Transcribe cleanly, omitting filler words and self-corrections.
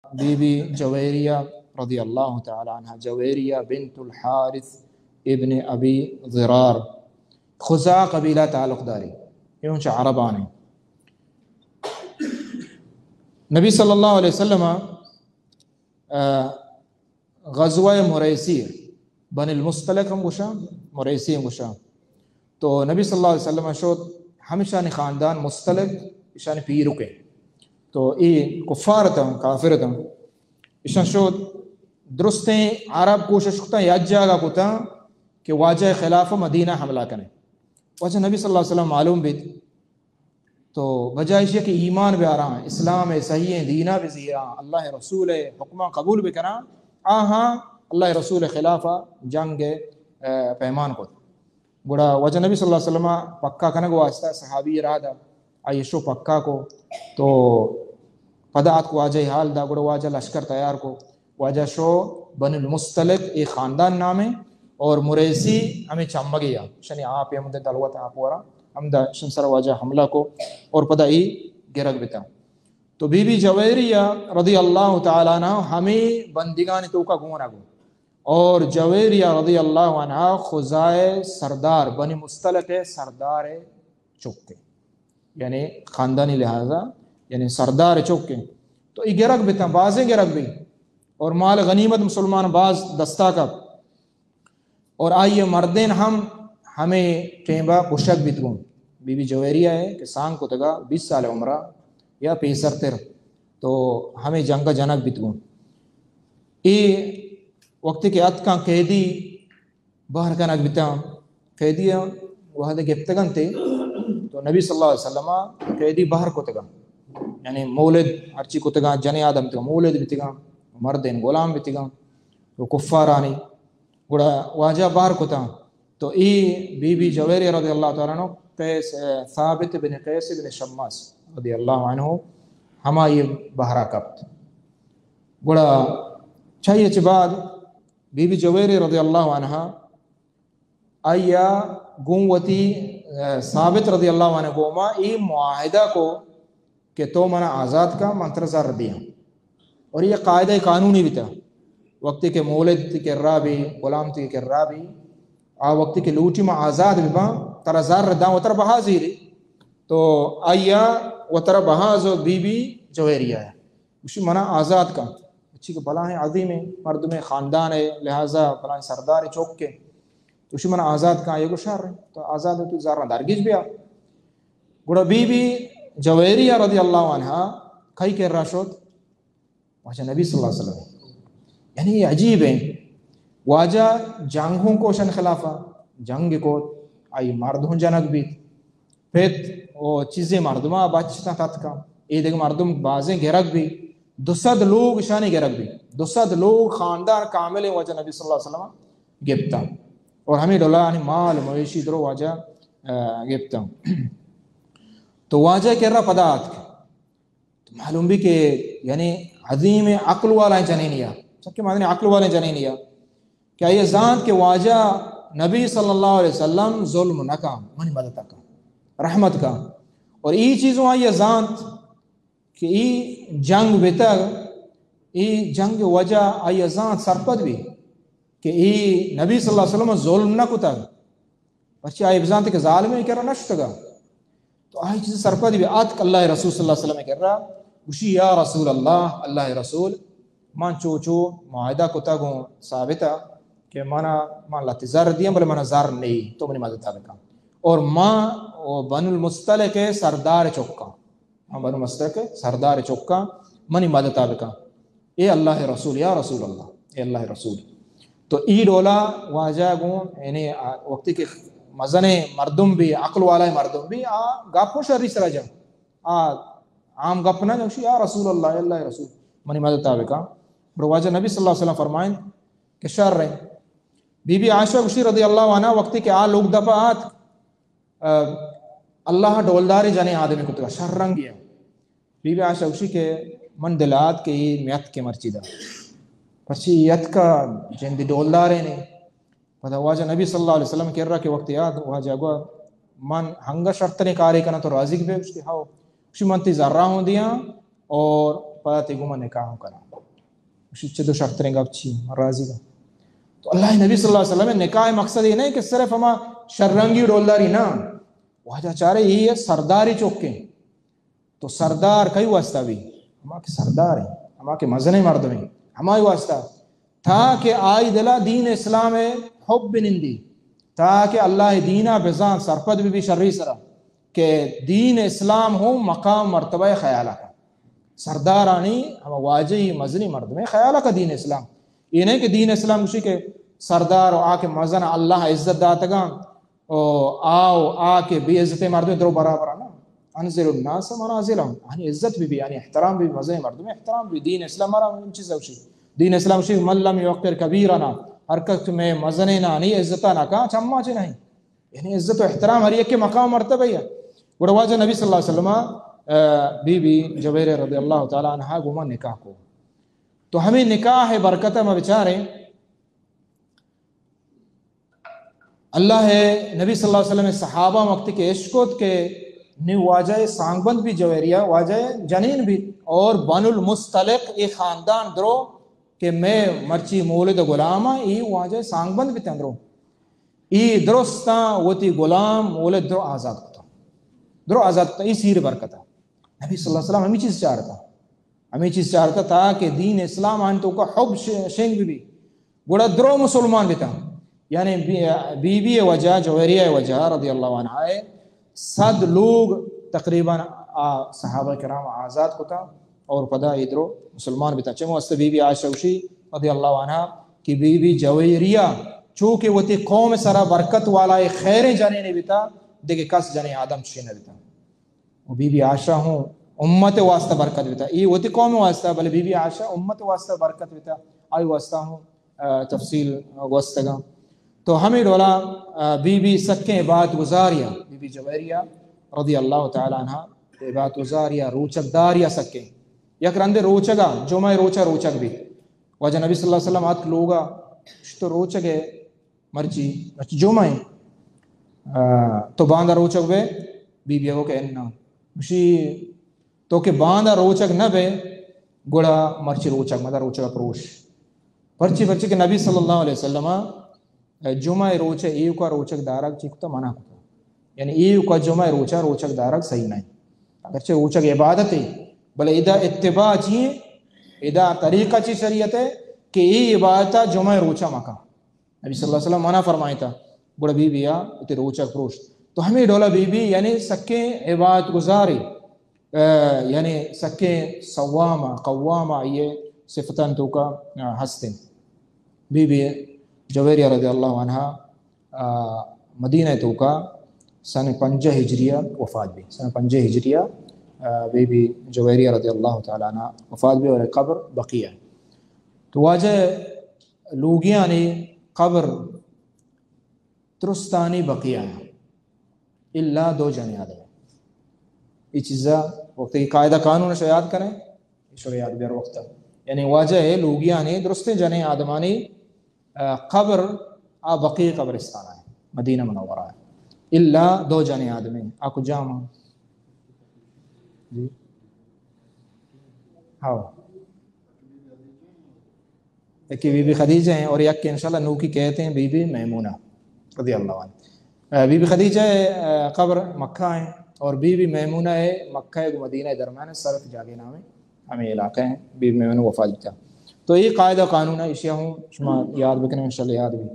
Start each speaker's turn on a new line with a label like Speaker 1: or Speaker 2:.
Speaker 1: बीबी जवेरिया रदी अल्लाह ताला अन्हा, जवेरिया बिन्तुल हारिस इब्न अबी ज़िरार, खुज़ा कबीला ताल्लुक़दारी, ये उनसे अरबान हैं। नबी सल्लल्लाहु अलैहि वसल्लम ग़ज़वा मुरैसी बनिल मुस्तलक हम गुशा मुरैसी हम गुशा, तो नबी सल्लल्लाहु अलैहि वसल्लम शोद हमेशा ने ख़ानदान मुस्तलक इशान पीर के, तो ये कुफ़ार तम काफिर तम इशान शोद दुरुस्ते अरब कोशिश कुता याद जागा कुता कि वाजह खिलाफ मदीना हमला करें, वजह नबी सल्लल्लाहु अलैहि वसल्लम मालूम भी, तो वजह ये कि ईमान भी आ रहा है, इस्लाम है सही है, दीना भी ज़ीरा, अल्लाह रसूल है, हुक्मा कबूल भी करा, हाँ अल्लाह रसूल खिलाफा जंग पैमान को गुड़ा वजह नबी सल्लल्लाहु अलैहि वसल्लम पक्का कनक वास्ता सहाबी रहा था आयशो पक्का को, तो पदात को वाजह हाल दा गुड़ा वाजह लश्कर तैयार को, वाजह शो बनुल मुस्तलिक एक ख़ानदान नाम है, और मुरैसी हमें चम्बा गया शनि आप ये मुद्दे तलवत आप वरा हमदा शंसर वाजह हमला को और पदा ई गिरक बिता। तो बीबी जवेरिया रदी अल्लाह ताला अन्हा हमें बंदिगान तो का गुना गो, और जवेरिया रदी अल्लाह अन्हा खुज़ाए सरदार बनी मुस्तलक सरदार चौके, यानी ख़ानदानी लिहाजा यानी सरदार चौके, तो ये गिरक बिता बाज़े गिरक भी, और माल गनीमत मुसलमान बाज दस्ता का, और आइए मर्देन हम हमें टेंबा पुशक बितगुं। बीबी जवेरिया है कि सांग को तगा 20 साल उम्र या 65, तो हमें जंग का जनक बितगुं। ये वक्त के अत का कैदी बाहर का नक बिता कैदी वह गिफ्तगन थे, तो नबी सल्लल्लाहु अलैहि वसल्लम कैदी बाहर को तगा, यानी मौलद अर्ची को तगा, जने आदम तगा मौलद बितगा, मर्देन गुलाम बितगा, तो कुफ्फार आनी गुड़ा वाजा बाहर को था, तो ई बीबी जवेरिया रदी अल्लाह ताला अन्हु कैस साबित बिन कैस बिन शम्मास रदी अल्लाह अन्हु हमा ये बहरा कप्त गुड़ा चाहिए के बाद बीबी जवेरिया रदी अल्लाह अन्हा आया गुंवती साबित रदी अल्लाह अन्हु गोमा ई मुआहिदा को कि तो मना आज़ाद का मंत्रज़र दिया, और ये कायदा कानूनी भी था, वक्त के मौलद के राबी गुलाम के राबी आ वक्त के लूटी में आज़ाद भी तरा जार दा उतर बहाजीरी, तो आया उतर बहाजो बीबी जवेरिया है उसी मना आज़ाद का अच्छी के भला है, अजीम है, मर्द में ख़ानदान है, लिहाजा भला सरदार है चौक के, तो उसी मना आज़ाद का ये गुशार है, तो आज़ाद है तो जार दारगिज भी आ गुड़ा बीबी जवेरिया रदी अल्लाह अन्हा कई के राशोत वाजा नबी सल्लल्लाहु अलैहि वसल्लम, यानी ये अजीब है, वाजा जंगों को शन खिलाफा जंग को आई मर्दों जनक भी फिर वो चीज़ें मर्दमा बचता तत् का ये देख मर्दम बाज़े गिरक भी 200 लोग शानी गिरक भी 200 लोग ख़ानदान कामिल वाजा नबी सल्लल्लाहु अलैहि वसल्लम गिफ्ता, और हमें डोला माल मवेशी दरो वाजा गिफ्ता, तो वाजा कह रहा पदार्थ तो मालूम भी के यानी अजीम अक्ल वाला जने निया सबके माने अक्ल वाले जने निया, क्या ये जान के वाजा नबी सल्लल्लाहु अलैहि वसल्लम जुल्म न का मन मदद का रहमत का, और ये चीज़ों ये जान कि ये जंग बेतर ये जंग वजह आई जान सरपद भी कि ये नबी सल्लल्लाहु अलैहि वसल्लम जुल्म न कुता बच्चे आई जान के जालिम में कह रहा नष्टगा, तो आई चीज़ सरपद भी आज अल्लाह रसूल सल्लल्लाहु अलैहि वसल्लम कह रहा उसी या रसूल अल्लाह रसूल मान चो मायदा कुता गो साबिता कि माना मान लतिजार दिया बोले माना जार नहीं तो मनी मदद का, और माँ बनुल मुस्तलिक के सरदार चौका हाँ बनुल मुस्तलिक के सरदार चौका मनी मदद का, ये अल्लाह रसूल या रसूल अल्लाह ये अल्लाह रसूल, तो ई डोला वाजा गो यानी वक्ती के मजने मर्दुम भी अक्ल वाला मर्दुम भी आ गापो शरी सरा जा आम गप ना जो या रसूल अल्लाह रसूल मनी मदद का, वाजा नबी सल्लल्लाहु अलैहि वसल्लम फरमाइन कि शर रहे बीबी आयशा उसी रदी अल्लाह अन्हा वक्ती के आ लोग दफा आत अल्लाह डोलदारी जाने आदमी को तो शर रंग गया, बीबी आयशा उसी के मन दिलात के ये म्यात के मर्चिदा पसी यत का जिंदी डोलदारे ने पता वाजा नबी सल्लल्लाहु अलैहि वसल्लम कह रहा के वक्त याद वाजा गो मन हंगा शर्त ने कार्य करना तो राजी बे उसके हाओ उसी मनती जर्रा हो दिया और पता तेगुमा निकाह करा مشیچ دو شرط رنگا بچی راضی کا. تو اللہ نبی صلی اللہ علیہ وسلم نکاح مقصد یہ نہیں کہ صرف ہما شرنگی ڈولداری نا واجہ چارے یہ سرداری چوکیں. تو سردار کئی واسطہ بھی ہما کے سردار ہیں ہما کے مزنے مرد ہیں ہمائی واسطہ تھا کہ آئی دلا دین اسلام حب نندی تاکہ اللہ دینہ بزان سرپد بھی شرعی سرا کہ دین اسلام ہو مقام مرتبہ خیالہ کا سردارانی ہم واجہی مزنی مرد میں خیالہ کا دین اسلام. یہ نہیں کہ دین اسلام کسی کے سردار آ کے مزن اللہ عزت داتگان آؤ آ کے بھی عزت مرد میں درو برابر نا انزل الناس منازلهم یعنی عزت بھی یعنی احترام بھی مزے مرد میں احترام بھی دین اسلام ہمارا ان چیز ہے. دین اسلام شی من لم یوقر کبیرنا حرکت میں مزنے نہ نہیں عزت نہ کہاں چما چ نہیں یعنی عزت و احترام ہر ایک کے مقام مرتبہ ہے. گڑواجہ نبی صلی اللہ علیہ وسلم بی بی جویر رضی اللہ تعالی عنہ گما نکاح کو. تو ہمیں نکاح ہے برکت میں بچارے اللہ ہے نبی صلی اللہ علیہ وسلم صحابہ وقت کے عشقت کے نی واجہ سانگ بند بھی جویریہ واجہ جنین بھی اور بن المستلق ایک خاندان درو کہ میں مرچی مولد غلامہ ای واجہ سانگ بند بھی تندرو ای درستاں وتی غلام مولد درو آزاد ہوتا درو آزاد ہوتا. ای سیر برکت ہے. نبی صلی اللہ علیہ وسلم ہمیں چیز چاہتا تھا کہ دین اسلام آن تو کا حب شنگ بھی گوڑا درو مسلمان بھی تھا یعنی بی بی وجہ جویریہ وجہ رضی اللہ عنہ 100 لوگ تقریباً صحابہ کرام آزاد ہوتا اور پدا ادھرو مسلمان بھی تھا. چمو است بی بی عائشہ رضی اللہ عنہ کی بی بی جویریہ چونکہ وہ تی قوم سرا برکت والا خیر جانے نے بھی تھا دیکھے کس جانے آدم چینے بھی تھا. وہ بی بی عائشہ ہوں امت واسطہ برکت بھی تھا یہ وہ تی قوم واسطہ بلے بی بی عائشہ امت واسطہ برکت بھی تھا آئی واسطہ ہوں تفصیل واسطہ گا. تو ہمیں ڈولا بی بی سکیں بات گزاریہ بی بی جویریہ رضی اللہ تعالی عنہ بات گزاریہ روچک داریہ سکیں یک رندے روچگا جمعہ روچک بھی وجہ نبی صلی اللہ علیہ وسلم آت لوگا تو روچک ہے مرچی جمعہ تو باندھا روچک بے بی بی ہو کہ انہا مشی تو کہ باندھا روچک نہ بے گوڑا مرچی روچک مدہ روچک پروش پرچی کہ نبی صلی اللہ علیہ وسلم جمعہ روچہ ایو کا روچک دارک چکتا منع کتا یعنی ایو کا جمعہ روچک دارک صحیح نہیں اگرچہ روچک عبادت ہے بلے ادا اتباع چیئے ادا طریقہ چی شریعت ہے کہ ای عبادتہ جمعہ روچہ مکہ نبی صلی اللہ علیہ وسلم منع فرمائی تھا بڑا بی بی اتی روچک پروش. تو ہمیں ڈولا بی بی یعنی سکیں عبادت گزاری یعنی سکیں صوامہ قوامہ یہ صفتاً تو کا ہستے. بی بی جویریہ رضی اللہ عنہ مدینہ تو کا سن 5 ہجریہ وفات بھی سن 5 ہجریہ بی بی جویریہ رضی اللہ تعالیٰ عنہ وفات بھی اور قبر بقیہ. تو واجہ لوگیاں نے قبر ترستانی بقیہ اللہ 2 جنے آدھے یہ چیزا وقت کی قاعدہ قانون سے یاد کریں شو یاد بیر وقت یعنی واجہ ہے لوگیاں نے درست جنے آدمانی قبر بقیہ قبرستان ہے مدینہ منورہ ہے اللہ 2 جنے آدمی آکو جامع جی ہاں ایک بی بی خدیجہ ہیں اور یک کے انشاءاللہ نو کی کہتے ہیں بی بی میمونہ رضی اللہ عنہ. بی بی خدیجہ قبر مکہ ہیں اور بی بی میمونہ ہے مکہ ہے مدینہ درمیان صرف جاگے نام ہے ہمیں علاقہ ہیں بی بی میمونہ وفات تھا. تو یہ قاعدہ قانون ہے اشیاء ہوں شما یاد بکنے انشاءاللہ یاد بھی